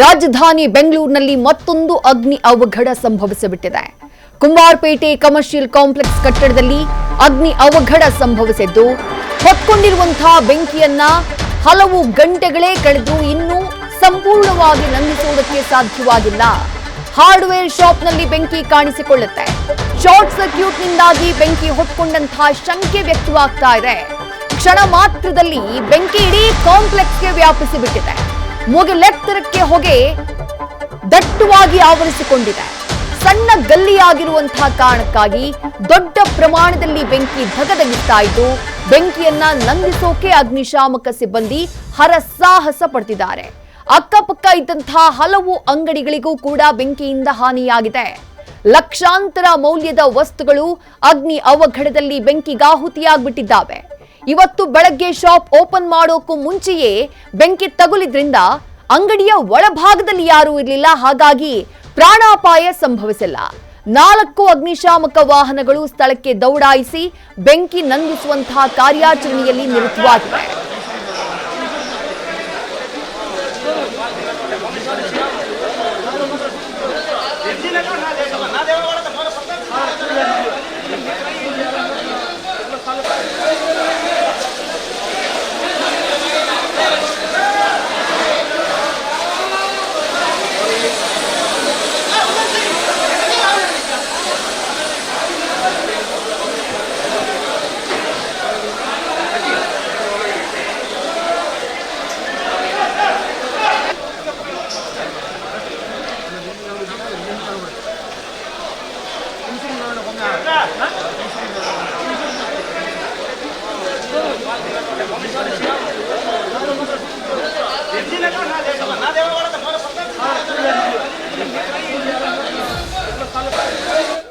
ರಾಜಧಾನಿ ಬೆಂಗಳೂರಿನಲ್ಲಿ ಮತ್ತೊಂದು ಅಗ್ನಿ ಅವಘಡ ಸಂಭವಿಸಿಬಿಟ್ಟಿದೆ. ಕುಂಬಾರಪೇಟೆ ಕಮರ್ಷಿಯಲ್ ಕಾಂಪ್ಲೆಕ್ಸ್ ಕಟ್ಟಡದಲ್ಲಿ ಅಗ್ನಿ ಅವಘಡ ಸಂಭವಿಸಿದ್ದು, ಹೊತ್ಕೊಂಡಿರುವಂತಹ ಬೆಂಕಿಯನ್ನ ಹಲವು ಗಂಟೆಗಳೇ ಕಳೆದು ಇನ್ನೂ ಸಂಪೂರ್ಣವಾಗಿ ನಂದಿಸುವುದಕ್ಕೆ ಸಾಧ್ಯವಾಗಿಲ್ಲ. ಹಾರ್ಡ್ವೇರ್ ಶಾಪ್ನಲ್ಲಿ ಬೆಂಕಿ ಕಾಣಿಸಿಕೊಳ್ಳುತ್ತೆ. ಶಾರ್ಟ್ ಸರ್ಕ್ಯೂಟ್ನಿಂದಾಗಿ ಬೆಂಕಿ ಹೊತ್ಕೊಂಡಂತಹ ಶಂಕೆ ವ್ಯಕ್ತವಾಗ್ತಾ ಇದೆ. ಕ್ಷಣ ಮಾತ್ರದಲ್ಲಿ ಬೆಂಕಿ ಇಡೀ ಕಾಂಪ್ಲೆಕ್ಸ್ಗೆ ವ್ಯಾಪಿಸಿ ಬಿಟ್ಟಿದೆ. ಮುಗಿಲೆತ್ತರಕ್ಕೆ ಹೊಗೆ ದಟ್ಟವಾಗಿ ಆವರಿಸಿಕೊಂಡಿದೆ. ಸಣ್ಣ ಗಲ್ಲಿಯಾಗಿರುವಂತಹ ಕಾರಣಕ್ಕಾಗಿ ದೊಡ್ಡ ಪ್ರಮಾಣದಲ್ಲಿ ಬೆಂಕಿ ಧಗಧಗಿಸ್ತಾ ಇದ್ದು, ಬೆಂಕಿಯನ್ನ ನಂದಿಸೋಕೆ ಅಗ್ನಿಶಾಮಕ ಸಿಬ್ಬಂದಿ ಹರಸಾಹಸ ಪಡ್ತಿದ್ದಾರೆ. ಅಕ್ಕಪಕ್ಕ ಇದ್ದಂತಹ ಹಲವು ಅಂಗಡಿಗಳಿಗೂ ಕೂಡ ಬೆಂಕಿಯಿಂದ ಹಾನಿಯಾಗಿದೆ. ಲಕ್ಷಾಂತರ ಮೌಲ್ಯದ ವಸ್ತುಗಳು ಅಗ್ನಿ ಅವಘಡದಲ್ಲಿ ಬೆಂಕಿಗಾಹುತಿಯಾಗ್ಬಿಟ್ಟಿದ್ದಾವೆ. ಇವತ್ತು ಬೆಳಗ್ಗೆ ಶಾಪ್ ಓಪನ್ ಮಾಡೋಕ್ಕೂ ಮುಂಚೆಯೇ ಬೆಂಕಿ ತಗುಲಿದ್ರಿಂದ ಅಂಗಡಿಯ ಒಳಭಾಗದಲ್ಲಿ ಯಾರೂ ಇರಲಿಲ್ಲ. ಹಾಗಾಗಿ ಪ್ರಾಣಾಪಾಯ ಸಂಭವಿಸಿಲ್ಲ. 4 ಅಗ್ನಿಶಾಮಕ ವಾಹನಗಳು ಸ್ಥಳಕ್ಕೆ ದೌಡಾಯಿಸಿ ಬೆಂಕಿ ನಂದಿಸುವಂತಹ ಕಾರ್ಯಾಚರಣೆಯಲ್ಲಿ ನಿರತವಾಗಿವೆ.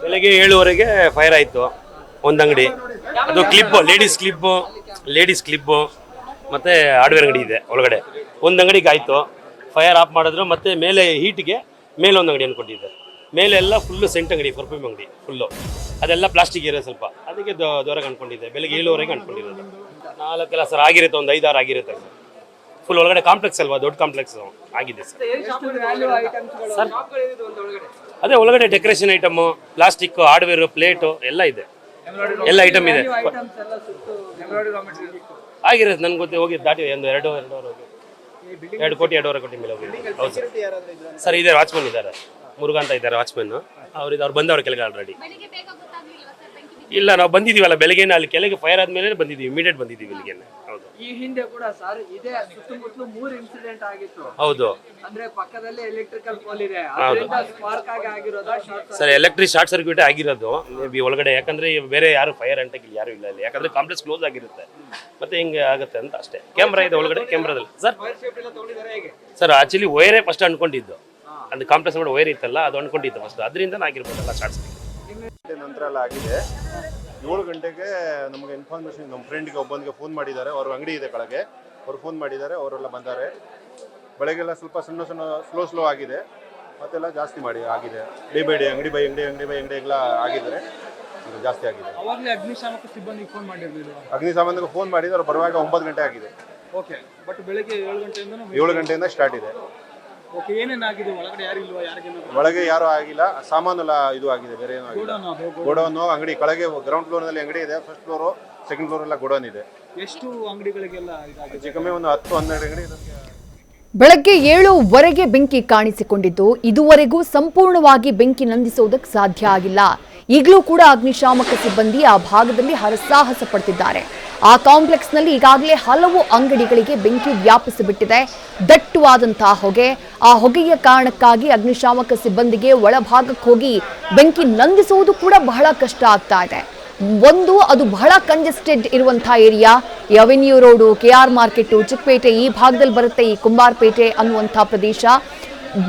ಬೆಳಗ್ಗೆ 7:30ಗೆ ಫೈರ್ ಆಯಿತು. ಒಂದು ಅಂಗಡಿ, ಅದು ಲೇಡೀಸ್ ಕ್ಲಿಪ್ಪು ಮತ್ತು ಹಾರ್ಡ್ವೇರ್ ಅಂಗಡಿ ಇದೆ ಒಳಗಡೆ. ಒಂದು ಅಂಗಡಿಗೆ ಆಯಿತು, ಫೈರ್ ಆಫ್ ಮಾಡಿದ್ರು. ಮತ್ತು ಮೇಲೆ ಹೀಟ್ಗೆ ಮೇಲೆ ಒಂದು ಅಂಗಡಿ ಅಂದ್ಕೊಂಡಿದ್ದೆ. ಮೇಲೆ ಎಲ್ಲ ಫುಲ್ಲು ಸೆಂಟ್ ಅಂಗಡಿ, ಪರ್ಫ್ಯೂಮ್ ಅಂಗಡಿ ಫುಲ್ಲು. ಅದೆಲ್ಲ ಪ್ಲಾಸ್ಟಿಕ್ ಇರೋ ಸ್ವಲ್ಪ, ಅದಕ್ಕೆ ದೂರಾಗಿ ಅಂದ್ಕೊಂಡಿದ್ದೆ. ಬೆಳಗ್ಗೆ 7:30ಗೆ ಅಂದ್ಕೊಂಡಿರೋದು. 4 ಸರ್ ಆಗಿರುತ್ತೆ, ಒಂದು 5-6 ಆಗಿರುತ್ತೆ ಸರ್. ಫುಲ್ ಒಳಗಡೆ ಕಾಂಪ್ಲೆಕ್ಸ್ ಅಲ್ವಾ, ದೊಡ್ಡ ಕಾಂಪ್ಲೆಕ್ಸ್ ಆಗಿದೆ ಸರ್. ಅದೇ ಒಳಗಡೆ decoration item, plastic, hardware, plate ಎಲ್ಲ ಇದೆ. ಎಲ್ಲ ಐಟಮ್ ಇದೆ. ಆಗಿರುತ್ತೆ, ನನಗೆ ಗೊತ್ತೇ ಹೋಗಿದ್ದು ದಾಟಿ ಒಂದು 2 ಕೋಟಿ 2.5 ಕೋಟಿ ಮೇಲೆ ಹೋಗಿದೆ. ಹೌದು ಸರ್. ಸರ್ ಇದೆ, ವಾಚ್ಮನ್ ಇದ್ದಾರೆ, ಮುರುಘಾ ಅಂತ ಇದ್ದಾರೆ ವಾಚ್ಮನ್. ಅವ್ರು ಬಂದವ್ರ ಕೆಳಗೆ ಆಲ್ರೆಡಿ. ಇಲ್ಲ, ನಾವು ಬಂದಿದ್ದೀವಲ್ಲ ಬೆಳಗ್ಗೆ, ಅಲ್ಲಿ ಕೆಳಗೆ ಫೈರ್ ಆದ್ಮೇಲೆ ಬಂದಿದ್ದೀವಿ, ಇಮಿಡಿಯೇಟ್ ಬಂದಿದ್ದೀವಿ ಇಲ್ಲಿಗೆ. ಹೌದು, ಈ ಹಿಂದೆ ಕೂಡ ಸರ್ ಇದೇ ಸುತ್ತಮುತ್ತಲು 3 ಇನ್ಸಿಡೆಂಟ್ ಆಗಿತ್ತು. ಹೌದು, ಅಂದ್ರೆ ಪಕ್ಕದಲ್ಲಿ ಎಲೆಕ್ಟ್ರಿಕಲ್ ಪೋಲ್ ಇದೆ, ಅದರಿಂದ ಸ್ಪಾರ್ಕ್ ಆಗಿರೋದಾ? ಸರ್ ಎಲೆಕ್ಟ್ರಿಕ್ ಶಾರ್ಟ್ ಸರ್ಕ್ಯೂಟ್ ಆಗಿರೋದು ಮೇ ಬಿ ಒಳಗಡೆ. ಯಾಕಂದ್ರೆ ಬೇರೆ ಯಾರು ಫೈರ್ ಅಂಟಕ್ಕೆ ಯಾರು ಇಲ್ಲ ಇಲ್ಲಿ, ಯಾಕಂದ್ರೆ ಕಾಂಪ್ಲೆಕ್ಸ್ ಕ್ಲೋಸ್ ಆಗಿರುತ್ತೆ, ಮತ್ತೆ ಹಿಂಗೆ ಆಗುತ್ತೆ ಅಂತ ಅಷ್ಟೇ. ಕ್ಯಾಮ್ರಾ ಇದೆ ಒಳಗಡೆ, ಕ್ಯಾಮ್ರಾದಲ್ಲಿ ಸರ್ ಆಕ್ಚುಲಿ ವೈರೇ ಫಸ್ಟ್ ಅನ್ಕೊಂಡಿದ್ದು. ಅದು ಕಾಂಪ್ಲೆಕ್ಸ್ ಮಾಡಿ ವೈರ್ ಇತ್ತಲ್ಲ, ಅದು ಅನ್ಕೊಂಡಿದ್ದು ಫಸ್ಟ್, ಅದರಿಂದ ಆಗಿರ್ಬೋದಲ್ಲ ಶಾರ್ಟ್ ಸರ್ಕ್ಯೂಟ್. ನಂತರ ಎಲ್ಲ ಆಗಿದೆ. 7 ಗಂಟೆಗೆ ನಮಗೆ ಇನ್ಫಾರ್ಮೇಷನ್, ನಮ್ಮ ಫ್ರೆಂಡ್ಗೆ ಒಬ್ಬನಿಗೆ ಫೋನ್ ಮಾಡಿದ್ದಾರೆ. ಅವ್ರ ಅಂಗಡಿ ಇದೆ ಕೆಳಗೆ, ಅವ್ರು ಫೋನ್ ಮಾಡಿದ್ದಾರೆ, ಅವರೆಲ್ಲ ಬಂದ್ದಾರೆ. ಬೆಳಗ್ಗೆಲ್ಲ ಸ್ವಲ್ಪ ಸಣ್ಣ ಸ್ಲೋ ಆಗಿದೆ, ಮತ್ತೆಲ್ಲ ಜಾಸ್ತಿ ಆಗಿದೆ. ಡೇ ಬೈ ಡೇ ಅಂಗಡಿ ಬೈ ಅಂಗಡಿ ಎಲ್ಲ ಆಗಿದ್ದಾರೆ, ಇದು ಜಾಸ್ತಿ ಆಗಿದೆ. ಅವಾಗಲೇ ಅಗ್ನಿಶಾಮಕ ಸಿಬ್ಬಂದಿಗೆ ಫೋನ್ ಮಾಡಿರಲಿಲ್ಲ? ಅಗ್ನಿಶಾಮಕಕ್ಕೆ ಫೋನ್ ಮಾಡಿದ್ರು, ಅವ್ರು ಬರುವಾಗ 9 ಗಂಟೆ ಆಗಿದೆ. ಓಕೆ, ಬಟ್ ಬೆಳಗ್ಗೆ 7 ಗಂಟೆಯಿಂದ ಸ್ಟಾರ್ಟ್ ಇದೆ. ಓಕೆ, ಏನೇನಾಗಿದೆ ಒಳಗಡೆ? ಯಾರು ಇಲ್ವಾ? ಒಳಗೆ ಯಾರು ಆಗಿಲ್ಲ, ಸಾಮಾನೆಲ್ಲ ಇದು ಆಗಿದೆ, ಬೇರೆ ಏನೋ ಆಗಿಲ್ಲ. ಗೋಡೌನ್ ಅಂಗಡಿ ಕೆಳಗೆ ಗ್ರೌಂಡ್ ಫ್ಲೋರ್ ನಲ್ಲಿ ಅಂಗಡಿ ಇದೆ, ಫಸ್ಟ್ ಫ್ಲೋರ್ ಸೆಕೆಂಡ್ ಫ್ಲೋರ್ ಎಲ್ಲ ಗೋಡೌನ್ ಇದೆ. ಎಷ್ಟು ಅಂಗಡಿಗಳಿಗೆಲ್ಲ ಇದಾಗಿದೆ? ಚಿಕ್ಕಮ್ಮೆ ಒಂದು 10-12 ಅಂಗಡಿ ಇದೆ. ಬೆಳಗ್ಗೆ 7:00ವರೆಗೆ ಬೆಂಕಿ ಕಾಣಿಸಿಕೊಂಡಿದ್ದು, ಇದುವರೆಗೂ ಸಂಪೂರ್ಣವಾಗಿ ಬೆಂಕಿ ನಂದಿಸುವುದಕ್ಕೆ ಸಾಧ್ಯ ಆಗಿಲ್ಲ. ಈಗಲೂ ಕೂಡ ಅಗ್ನಿಶಾಮಕ ಸಿಬ್ಬಂದಿ ಆ ಭಾಗದಲ್ಲಿ ಹರಸಾಹಸ ಪಡ್ತಿದ್ದಾರೆ. ಆ ಕಾಂಪ್ಲೆಕ್ಸ್ನಲ್ಲಿ ಈಗಾಗಲೇ ಹಲವು ಅಂಗಡಿಗಳಿಗೆ ಬೆಂಕಿ ವ್ಯಾಪಿಸಿಬಿಟ್ಟಿದೆ. ದಟ್ಟವಾದಂತಹ ಹೊಗೆ, ಆ ಹೊಗೆಯ ಕಾರಣಕ್ಕಾಗಿ ಅಗ್ನಿಶಾಮಕ ಸಿಬ್ಬಂದಿಗೆ ಒಳಭಾಗಕ್ಕೆ ಹೋಗಿ ಬೆಂಕಿ ನಂದಿಸುವುದು ಕೂಡ ಬಹಳ ಕಷ್ಟ ಆಗ್ತಾ ಇದೆ. ಅದು ಬಹಳ ಕಂಜೆಸ್ಟೆಡ್ ಇರುವಂತಹ area. Avenue road, KR market, Chickpet ಈ ಭಾಗದಲ್ಲಿ ಬರುತ್ತೆ. ಈ ಕುಂಬಾರಪೇಟೆ ಅನ್ನುವಂತಹ ಪ್ರದೇಶ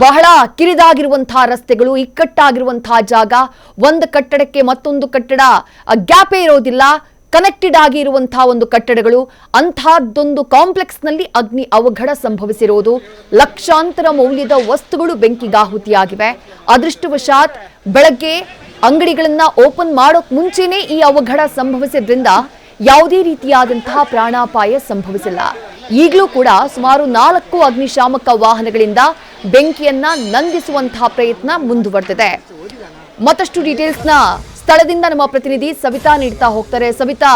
ಬಹಳ ಕಿರಿದಾಗಿರುವಂತಹ ರಸ್ತೆಗಳು, ಇಕ್ಕಟ್ಟಾಗಿರುವಂತಹ ಜಾಗ. ಒಂದು ಕಟ್ಟಡಕ್ಕೆ ಮತ್ತೊಂದು ಕಟ್ಟಡ ಗ್ಯಾಪೇ ಇರೋದಿಲ್ಲ, ಕನೆಕ್ಟೆಡ್ ಆಗಿ ಇರುವಂತಹ ಒಂದು ಕಟ್ಟಡಗಳು. ಅಂತಹದ್ದೊಂದು ಕಾಂಪ್ಲೆಕ್ಸ್ನಲ್ಲಿ ಅಗ್ನಿ ಅವಘಡ ಸಂಭವಿಸಿರುವುದು. ಲಕ್ಷಾಂತರ ಮೌಲ್ಯದ ವಸ್ತುಗಳು ಬೆಂಕಿಗಾಹುತಿಯಾಗಿವೆ. ಅದೃಷ್ಟವಶಾತ್ ಬೆಳಗ್ಗೆ ಅಂಗಡಿಗಳನ್ನ ಓಪನ್ ಮಾಡೋಕ್ ಮುಂಚೆನೇ ಈ ಅವಘಡ ಸಂಭವಿಸಿದ್ರಿಂದ ಯಾವುದೇ ರೀತಿಯಾದಂತಹ ಪ್ರಾಣಾಪಾಯ ಸಂಭವಿಸಿಲ್ಲ. ಈಗಲೂ ಕೂಡ ಸುಮಾರು 4 ಅಗ್ನಿಶಾಮಕ ವಾಹನಗಳಿಂದ ಬೆಂಕಿಯನ್ನ ನಂದಿಸುವಂತಹ ಪ್ರಯತ್ನ ಮುಂದುವರೆದಿದೆ. ಮತ್ತಷ್ಟು ಡೀಟೇಲ್ಸ್ನ ಸ್ಥಳದಿಂದ ನಮ್ಮ ಪ್ರತಿನಿಧಿ ಸವಿತಾ ನೀಡ್ತಾ ಹೋಗ್ತಾರೆ. ಸವಿತಾ,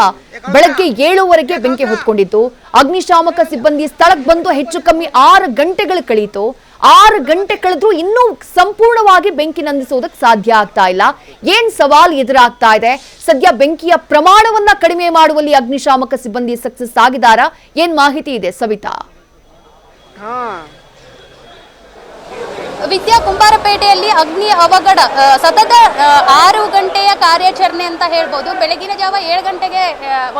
ಬೆಳಗ್ಗೆ 7:00ವರೆಗೆ ಬೆಂಕಿ ಹೊತ್ಕೊಂಡಿತ್ತು. ಅಗ್ನಿಶಾಮಕ ಸಿಬ್ಬಂದಿ ಸ್ಥಳಕ್ಕೆ ಬಂದು ಹೆಚ್ಚು ಕಮ್ಮಿ 6 ಗಂಟೆಗಳು ಕಳೀತು. 6 ಗಂಟೆ ಕಳೆದ್ರೂ ಇನ್ನೂ ಸಂಪೂರ್ಣವಾಗಿ ಬೆಂಕಿ ನಂದಿಸುವುದಕ್ಕೆ ಸಾಧ್ಯ ಆಗ್ತಾ ಇಲ್ಲ. ಏನ್ ಸವಾಲ್ ಎದುರಾಗ್ತಾ ಇದೆ? ಸದ್ಯ ಬೆಂಕಿಯ ಪ್ರಮಾಣವನ್ನ ಕಡಿಮೆ ಮಾಡುವಲ್ಲಿ ಅಗ್ನಿಶಾಮಕ ಸಿಬ್ಬಂದಿ ಸಕ್ಸಸ್ ಆಗಿದಾರಾ? ಏನ್ ಮಾಹಿತಿ ಇದೆ ಸವಿತಾ? ವಿದ್ಯಾ, ಕುಂಬಾರಪೇಟೆಯಲ್ಲಿ ಅಗ್ನಿ ಅವಘಡ ಸತತ 6 ಗಂಟೆಯ ಕಾರ್ಯಾಚರಣೆ ಅಂತ ಹೇಳ್ಬೋದು. ಬೆಳಗಿನ ಜಾವ 7 ಗಂಟೆಗೆ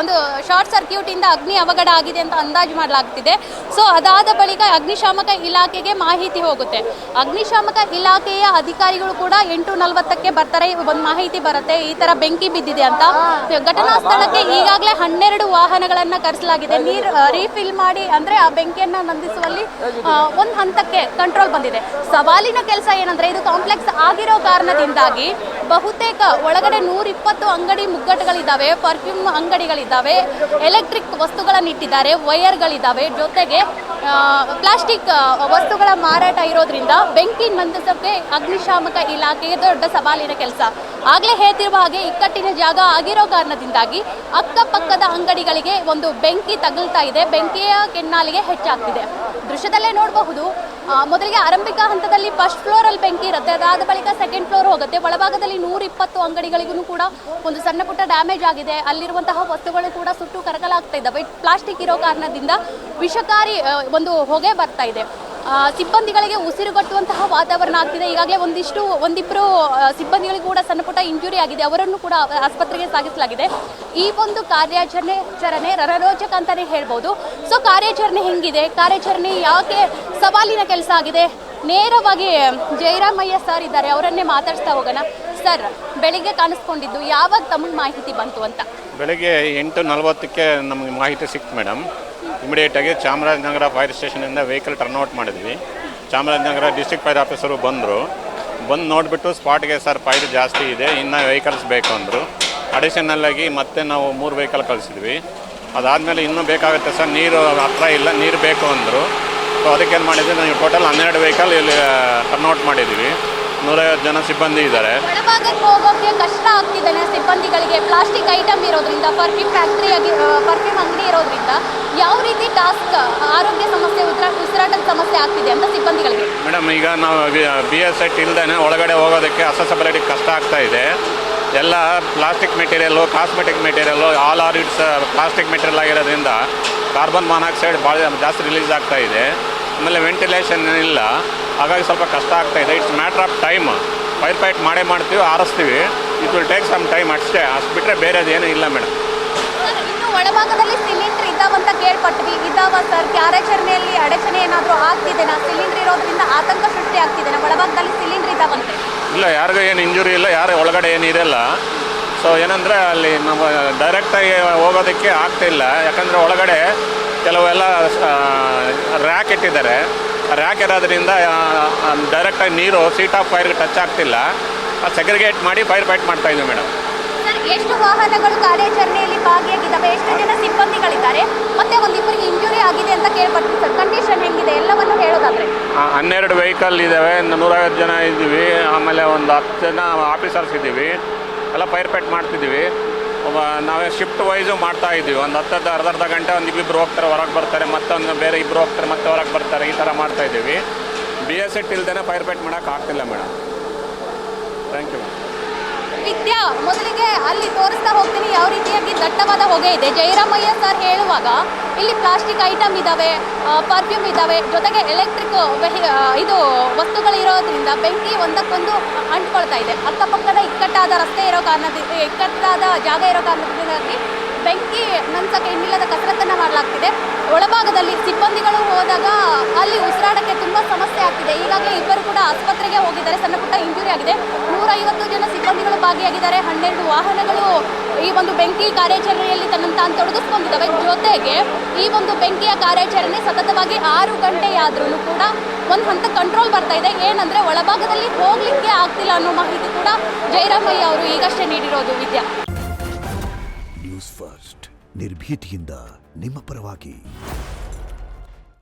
ಒಂದು ಶಾರ್ಟ್ ಸರ್ಕ್ಯೂಟ್ ಇಂದ ಅಗ್ನಿ ಅವಘಡ ಆಗಿದೆ ಅಂತ ಅಂದಾಜು ಮಾಡಲಾಗ್ತಿದೆ. ಸೊ ಅದಾದ ಬಳಿಕ ಅಗ್ನಿಶಾಮಕ ಇಲಾಖೆಗೆ ಮಾಹಿತಿ ಹೋಗುತ್ತೆ. ಅಗ್ನಿಶಾಮಕ ಇಲಾಖೆಯ ಅಧಿಕಾರಿಗಳು ಕೂಡ 8:40ಕ್ಕೆ ಬರ್ತಾರೆ. ಒಂದು ಮಾಹಿತಿ ಬರುತ್ತೆ, ಈ ತರ ಬೆಂಕಿ ಬಿದ್ದಿದೆ ಅಂತ. ಘಟನಾ ಸ್ಥಳಕ್ಕೆ ಈಗಾಗಲೇ 12 ವಾಹನಗಳನ್ನ ಕರೆಸಲಾಗಿದೆ. ನೀರು ರೀಫಿಲ್ ಮಾಡಿ ಅಂದ್ರೆ ಆ ಬೆಂಕಿಯನ್ನ ನಂದಿಸುವಲ್ಲಿ ಒಂದು ಹಂತಕ್ಕೆ ಕಂಟ್ರೋಲ್ ಬಂದಿದೆ. ಸವಾಲಿನ ಕೆಲಸ ಏನಂದ್ರೆ ಇದು ಕಾಂಪ್ಲೆಕ್ಸ್ ಆಗಿರೋ ಕಾರಣದಿಂದಾಗಿ ಬಹುತೇಕ ಒಳಗಡೆ 120 ಅಂಗಡಿ ಮುಗ್ಗಟ್ಟುಗಳಿದ್ದಾವೆ, ಪರ್ಫ್ಯೂಮ್ ಅಂಗಡಿಗಳಿದ್ದಾವೆ, ಎಲೆಕ್ಟ್ರಿಕ್ ವಸ್ತುಗಳನ್ನು ಇಟ್ಟಿದ್ದಾರೆ, ವೈರ್ಗಳಿದ್ದಾವೆ, ಜೊತೆಗೆ ಪ್ಲಾಸ್ಟಿಕ್ ವಸ್ತುಗಳ ಮಾರಾಟ ಇರೋದ್ರಿಂದ ಬೆಂಕಿ ನಂದಿಸೋಕೆ ಅಗ್ನಿಶಾಮಕ ಇಲಾಖೆಗೆ ದೊಡ್ಡ ಸವಾಲಿನ ಕೆಲಸ. ಆಗ್ಲೇ ಹೇಳ್ತಿರುವ ಹಾಗೆ ಇಕ್ಕಟ್ಟಿನ ಜಾಗ ಆಗಿರೋ ಕಾರಣದಿಂದಾಗಿ ಅಕ್ಕಪಕ್ಕದ ಅಂಗಡಿಗಳಿಗೆ ಒಂದು ಬೆಂಕಿ ತಗುಲ್ತಾ ಇದೆ. ಬೆಂಕಿಯ ಕೆನ್ನಾಲಿಗೆ ಹೆಚ್ಚಾಗ್ತಿದೆ. ದೃಶ್ಯದಲ್ಲೇ ನೋಡಬಹುದು, ಮೊದಲಿಗೆ ಆರಂಭಿಕ ಹಂತದಲ್ಲಿ ಫಸ್ಟ್ ಫ್ಲೋರ್ ಅಲ್ಲಿ ಬೆಂಕಿ ಇರುತ್ತೆ, ಅದಾದ ಬಳಿಕ ಸೆಕೆಂಡ್ ಫ್ಲೋರ್ ಹೋಗುತ್ತೆ. ಒಳಭಾಗದಲ್ಲಿ 120 ಅಂಗಡಿಗಳಿಗೂ ಕೂಡ ಒಂದು ಸಣ್ಣ ಪುಟ್ಟ ಡ್ಯಾಮೇಜ್ ಆಗಿದೆ. ಅಲ್ಲಿರುವಂತಹ ವಸ್ತುಗಳು ಕೂಡ ಸುಟ್ಟು ಕರಕಲಾಗ್ತಾ ಇದ್ದಾವೆ. ಪ್ಲಾಸ್ಟಿಕ್ ಇರೋ ಕಾರಣದಿಂದ ವಿಷಕಾರಿ ಒಂದು ಹೊಗೆ ಬರ್ತಾ ಇದೆ. ಸಿಬ್ಬಂದಿಗಳಿಗೆ ಉಸಿರುಗಟ್ಟುವಂತಹ ವಾತಾವರಣ ಆಗ್ತಿದೆ. ಈಗಾಗಲೇ ಒಂದಿಬ್ಬರು ಸಿಬ್ಬಂದಿಗಳಿಗೂ ಕೂಡ ಸಣ್ಣ ಪುಟ್ಟ ಇಂಜುರಿ ಆಗಿದೆ. ಅವರನ್ನು ಕೂಡ ಆಸ್ಪತ್ರೆಗೆ ಸಾಗಿಸಲಾಗಿದೆ. ಈ ಒಂದು ಕಾರ್ಯಾಚರಣೆ ರಣರೋಚಕ ಅಂತಾನೆ ಹೇಳ್ಬೋದು. ಸೊ ಕಾರ್ಯಾಚರಣೆ ಹೆಂಗಿದೆ, ಕಾರ್ಯಾಚರಣೆ ಯಾಕೆ ಸವಾಲಿನ ಕೆಲಸ ಆಗಿದೆ, ನೇರವಾಗಿ ಜಯರಾಮಯ್ಯ ಸರ್ ಇದ್ದಾರೆ, ಅವರನ್ನೇ ಮಾತಾಡ್ಸ್ತಾ ಹೋಗೋಣ. ಸರ್, ಬೆಳಿಗ್ಗೆ ಕಾಣಿಸ್ಕೊಂಡಿದ್ದು ಯಾವಾಗ ತಮಗೆ ಮಾಹಿತಿ ಬಂತು ಅಂತ? ಬೆಳಗ್ಗೆ 8:40ಕ್ಕೆ ನಮಗೆ ಮಾಹಿತಿ ಸಿಕ್ತು ಮೇಡಮ್. ಇಮಿಡಿಯೇಟಾಗಿ ಚಾಮರಾಜನಗರ ಫೈರ್ ಸ್ಟೇಷನಿಂದ ವೆಹಿಕಲ್ ಟರ್ನ್ಔಟ್ ಮಾಡಿದ್ವಿ. ಚಾಮರಾಜನಗರ ಡಿಸ್ಟ್ರಿಕ್ಟ್ ಫೈರ್ ಆಫೀಸರು ಬಂದು ನೋಡಿಬಿಟ್ಟು ಸ್ಪಾಟ್ಗೆ ಸರ್ ಫೈರ್ ಜಾಸ್ತಿ ಇದೆ, ಇನ್ನು ವೆಹಿಕಲ್ಸ್ ಬೇಕು ಅಂದರು. ಅಡಿಷನಲ್ಲಾಗಿ ಮತ್ತೆ ನಾವು 3 ವೆಹಿಕಲ್ ಕಳಿಸಿದ್ವಿ. ಅದಾದಮೇಲೆ ಇನ್ನೂ ಬೇಕಾಗುತ್ತೆ ಸರ್, ನೀರು ಹತ್ರ ಇಲ್ಲ, ನೀರು ಬೇಕು ಅಂದರು. ಸೊ ಅದಕ್ಕೇನು ಮಾಡಿದ್ವಿ, ನಾವು ಟೋಟಲ್ 12 ವೆಹಿಕಲ್ ಇಲ್ಲಿ ಟರ್ನ್ಔಟ್ ಮಾಡಿದ್ವಿ. 150 ಜನ ಸಿಬ್ಬಂದಿ ಇದ್ದಾರೆ. ಒಳಭಾಗಕ್ಕೆ ಹೋಗೋಕ್ಕೆ ಕಷ್ಟ ಆಗ್ತಿದೆ ಸಿಬ್ಬಂದಿಗಳಿಗೆ. ಪ್ಲಾಸ್ಟಿಕ್ ಐಟಮ್ ಇರೋದ್ರಿಂದ, ಪರ್ಫ್ಯೂಮ್ ಪರ್ಫ್ಯೂಮ್ ಅಂಗಡಿ ಇರೋದ್ರಿಂದ ಯಾವ ರೀತಿ ಟಾಸ್ಕ್, ಆರೋಗ್ಯ ಸಮಸ್ಯೆ, ಉಸಿರಾಟದ ಸಮಸ್ಯೆ ಆಗ್ತಿದೆ ಅಂತ ಸಿಬ್ಬಂದಿಗಳಿಗೆ? ಮೇಡಮ್, ಈಗ ನಾವು BSI ಇಲ್ದೇ ಒಳಗಡೆ ಹೋಗೋದಕ್ಕೆ ಅಸೆಸಬಿಲಿಟಿ ಕಷ್ಟ ಆಗ್ತಾ ಇದೆ. ಎಲ್ಲ plastic material, cosmetic material, all are it's plastic material ಆಗಿರೋದ್ರಿಂದ ಕಾರ್ಬನ್ ಮಾನಾಕ್ಸೈಡ್ ಭಾಳ ಜಾಸ್ತಿ ರಿಲೀಸ್ ಆಗ್ತಾ ಇದೆ. ಆಮೇಲೆ ವೆಂಟಿಲೇಷನ್ ಇಲ್ಲ, ಹಾಗಾಗಿ ಸ್ವಲ್ಪ ಕಷ್ಟ ಆಗ್ತಾ ಇದೆ. It's matter of time. Fire fight ಮಾಡ್ತೀವಿ, ಆರಿಸ್ತೀವಿ. It will take some time ಅಷ್ಟೇ. ಅಷ್ಟು ಬಿಟ್ಟರೆ ಬೇರೆದೇನೂ ಇಲ್ಲ ಮೇಡಮ್. ಇನ್ನು ಒಳಭಾಗದಲ್ಲಿ ಸಿಲಿಂಡರ್ ಇದ್ದಾವಂತ ಕೇಳ್ಪಟ್ವಿ. ಇದ್ದಾವ ಸರ್? ಕಾರ್ಯಾಚರಣೆಯಲ್ಲಿ ಅಡಚಣೆ ಏನಾದರೂ ಆಗ್ತಿದೆನಾ? ಸಿಲಿಂಡರ್ ಇರೋದ್ರಿಂದ ಆತಂಕ ಸೃಷ್ಟಿ ಆಗ್ತಿದೆನಾ? ಒಳಭಾಗದಲ್ಲಿ ಸಿಲಿಂಡರ್ ಇದ್ದಾವಂತೆ? ಇಲ್ಲ, ಯಾರಿಗೂ ಏನು ಇಂಜುರಿ ಇಲ್ಲ, ಯಾರು ಒಳಗಡೆ ಏನು ಇರಲ್ಲ. ಸೊ ಏನಂದರೆ ಅಲ್ಲಿ ನಾವು ಡೈರೆಕ್ಟಾಗಿ ಹೋಗೋದಕ್ಕೆ ಆಗ್ತಿಲ್ಲ. ಯಾಕಂದರೆ ಒಳಗಡೆ ಕೆಲವೆಲ್ಲ ರ್ಯಾಕ್ ಇಟ್ಟಿದ್ದಾರೆ. ರ್ಯಾಕ್ ಇರೋದ್ರಿಂದ ಡೈರೆಕ್ಟಾಗಿ ನೀರು ಸೀಟ್ ಆಫ್ ಫೈರ್ಗೆ ಟಚ್ ಆಗ್ತಿಲ್ಲ. ಸೆಗ್ರಿಗೇಟ್ ಮಾಡಿ ಫೈರ್ ಫೈಟ್ ಮಾಡ್ತಾಯಿದ್ವಿ ಮೇಡಮ್. ಸರ್, ಎಷ್ಟು ವಾಹನಗಳು ಕಾರ್ಯಾಚರಣೆಯಲ್ಲಿ ಭಾಗಿಯಾಗಿದ್ದಾವೆ, ಎಷ್ಟು ಜನ ಸಿಬ್ಬಂದಿಗಳಿದ್ದಾರೆ, ಮತ್ತೆ ಒಂದಿಬ್ಬರಿಗೆ ಇಂಜುರಿ ಆಗಿದೆ ಅಂತ ಕೇಳ್ಪಡ್ತೀವಿ ಸರ್. ಕಂಡೀಷನ್ ಹೆಂಗಿದೆ ಎಲ್ಲವನ್ನು ಹೇಳೋದಾದ್ರೆ? 12 ವೆಹಿಕಲ್ ಇದ್ದಾವೆ, 150 ಜನ ಇದ್ದೀವಿ. ಆಮೇಲೆ ಒಂದು 10 ಜನ ಆಫೀಸರ್ಸ್ ಇದ್ದೀವಿ. ಎಲ್ಲ ಫೈರ್ ಫೈಟ್ ಮಾಡ್ತಿದ್ದೀವಿ. ನಾವೇ ಶಿಫ್ಟ್ ವೈಸು ಮಾಡ್ತಾ ಇದ್ದೀವಿ. ಒಂದು ಅರ್ಧ ಗಂಟೆ ಇಬ್ಬರು ಹೋಗ್ತಾರೆ, ಹೊರಗೆ ಬರ್ತಾರೆ, ಮತ್ತೊಂದು ಬೇರೆ ಇಬ್ಬರು ಹೋಗ್ತಾರೆ, ಮತ್ತೆ ಹೊರಗೆ ಬರ್ತಾರೆ. ಈ ಥರ ಮಾಡ್ತಾ ಇದ್ದೀವಿ. BSI ಇಲ್ದೇ ಫೈರ್ ಫೈಟ್ ಮಾಡೋಕೆ ಆಗ್ತಿಲ್ಲ ಮೇಡಮ್. Thank you. ವಿದ್ಯಾ, ಮೊದಲಿಗೆ ಅಲ್ಲಿ ತೋರಿಸ್ತಾ ಹೋಗ್ತೀನಿ ಯಾವ ರೀತಿಯಾಗಿ ದಟ್ಟವಾದ ಹೊಗೆ ಇದೆ. ಜಯರಾಮಯ್ಯ ಸರ್ ಹೇಳುವಾಗ ಇಲ್ಲಿ ಪ್ಲಾಸ್ಟಿಕ್ ಐಟಮ್ ಇದ್ದಾವೆ, ಪರ್ಫ್ಯೂಮ್ ಇದ್ದಾವೆ, ಜೊತೆಗೆ ಎಲೆಕ್ಟ್ರಿಕ್ ಇದು ವಸ್ತುಗಳಿರೋದ್ರಿಂದ ಬೆಂಕಿ ಒಂದಕ್ಕೊಂದು ಅಂಟ್ಕೊಳ್ತಾ ಇದೆ. ಅಕ್ಕಪಕ್ಕದ ಇಕ್ಕಟ್ಟಾದ ರಸ್ತೆ ಇರೋ ಕಾರಣದಿಂದ, ಇಕ್ಕಟ್ಟಾದ ಜಾಗ ಇರೋ ಕಾರಣದಿಂದಾಗಿ ಬೆಂಕಿ ನಂದಿಸಕ್ಕೆ ಇನ್ನಿಲ್ಲದ ಕಸರತ್ತನ್ನು ಮಾಡಲಾಗ್ತಿದೆ. ಒಳಭಾಗದಲ್ಲಿ ಸಿಬ್ಬಂದಿಗಳು ಹೋದಾಗ ಅಲ್ಲಿ ಉಸಿರಾಡಕ್ಕೆ ತುಂಬ ಸಮಸ್ಯೆ ಆಗ್ತಿದೆ. ಈಗಾಗಲೇ ಇಬ್ಬರು ಕೂಡ ಆಸ್ಪತ್ರೆಗೆ ಹೋಗಿದ್ದಾರೆ, ಸಣ್ಣ ಪುಟ್ಟ ಇಂಜುರಿ ಆಗಿದೆ. 150 ಜನ ಸಿಬ್ಬಂದಿಗಳು ಭಾಗಿಯಾಗಿದ್ದಾರೆ. 12 ವಾಹನಗಳು ಈ ಒಂದು ಬೆಂಕಿ ಕಾರ್ಯಾಚರಣೆಯಲ್ಲಿ ತಾನು ತೊಡಗಿಸ್ಕೊಂಡಿದ್ದಾವೆ. ಜೊತೆಗೆ ಈ ಒಂದು ಬೆಂಕಿಯ ಕಾರ್ಯಾಚರಣೆ ಸತತವಾಗಿ 6 ಗಂಟೆಯಾದ್ರೂ ಕೂಡ ಒಂದು ಹಂತ ಕಂಟ್ರೋಲ್ ಬರ್ತಾ ಇದೆ. ಏನಂದ್ರೆ ಒಳಭಾಗದಲ್ಲಿ ಹೋಗ್ಲಿಕ್ಕೆ ಆಗ್ತಿಲ್ಲ ಅನ್ನೋ ಮಾಹಿತಿ ಕೂಡ ಜಯರಾಮಯ್ಯ ಅವರು ಈಗಷ್ಟೇ ನೀಡಿರೋದು. ವಿದ್ಯಾ, ನ್ಯೂಸ್ ಫಸ್ಟ್ ನಿರ್ಭೀತಿಯಿಂದ ನಿಮ್ಮ ಪರವಾಗಿ.